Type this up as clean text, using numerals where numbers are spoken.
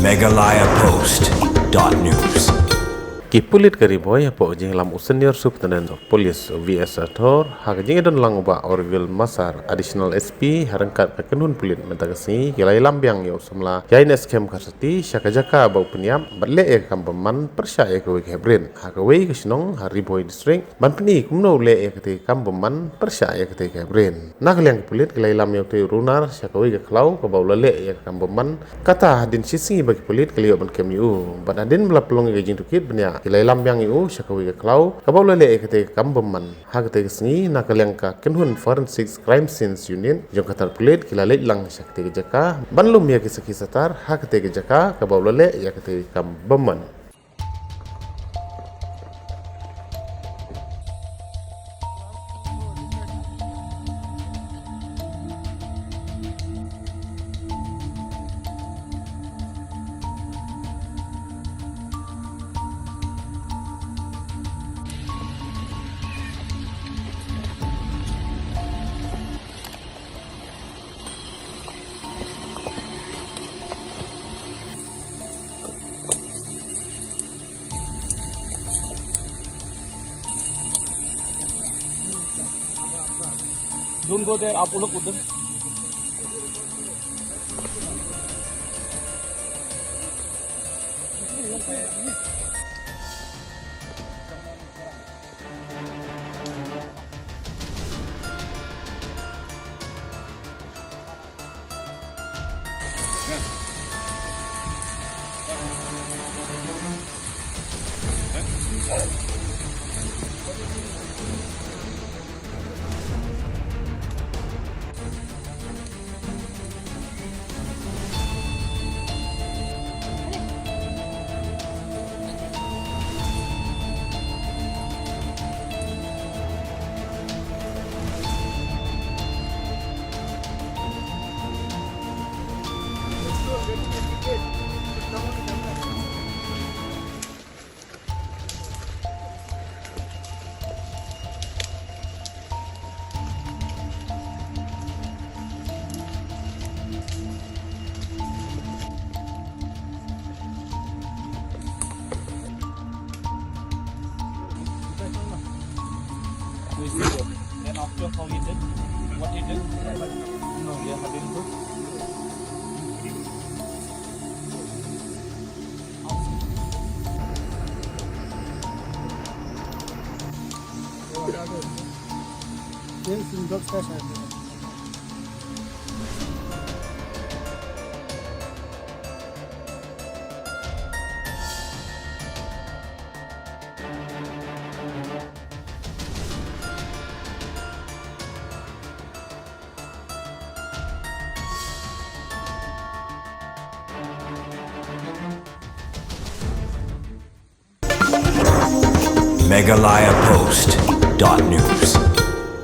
MeghalayaPost.news. Pulit Ri Bhoi po Ïalam senior superintendent of police VS Satar hagajing don lang ba Orville Masar additional SP harangkat kenun pulit mentagasi Ïalam biang yo semla yain eskem karsati syakajaka bau pynïap batle kam beman persya ke Heprit hagawe kesnong Ri Bhoi district ban pni kumno le ke kam beman persya ke Heprit nak liang pulit Ïalam yo te Runar syakawe ke khlaw ke bau le kam beman kata hadin sisi bagi pulit kelio ban kemu ban hadin melapelong ke jing tukit benya Ïalam biang iu syakawi ke khlaw kabau lele ke kambeman ha ke sni nak liang ka kenhun forensic crime scenes unit jong katar pulit kilale lang syakte ke jaka banlum ya ke sakhi satar ha ke jaka kabau lele ya ke kambeman. Don't go there, आप लोग उधर and after how he did, what he did, no, yeah, I didn't do. MeghalayaPost.news.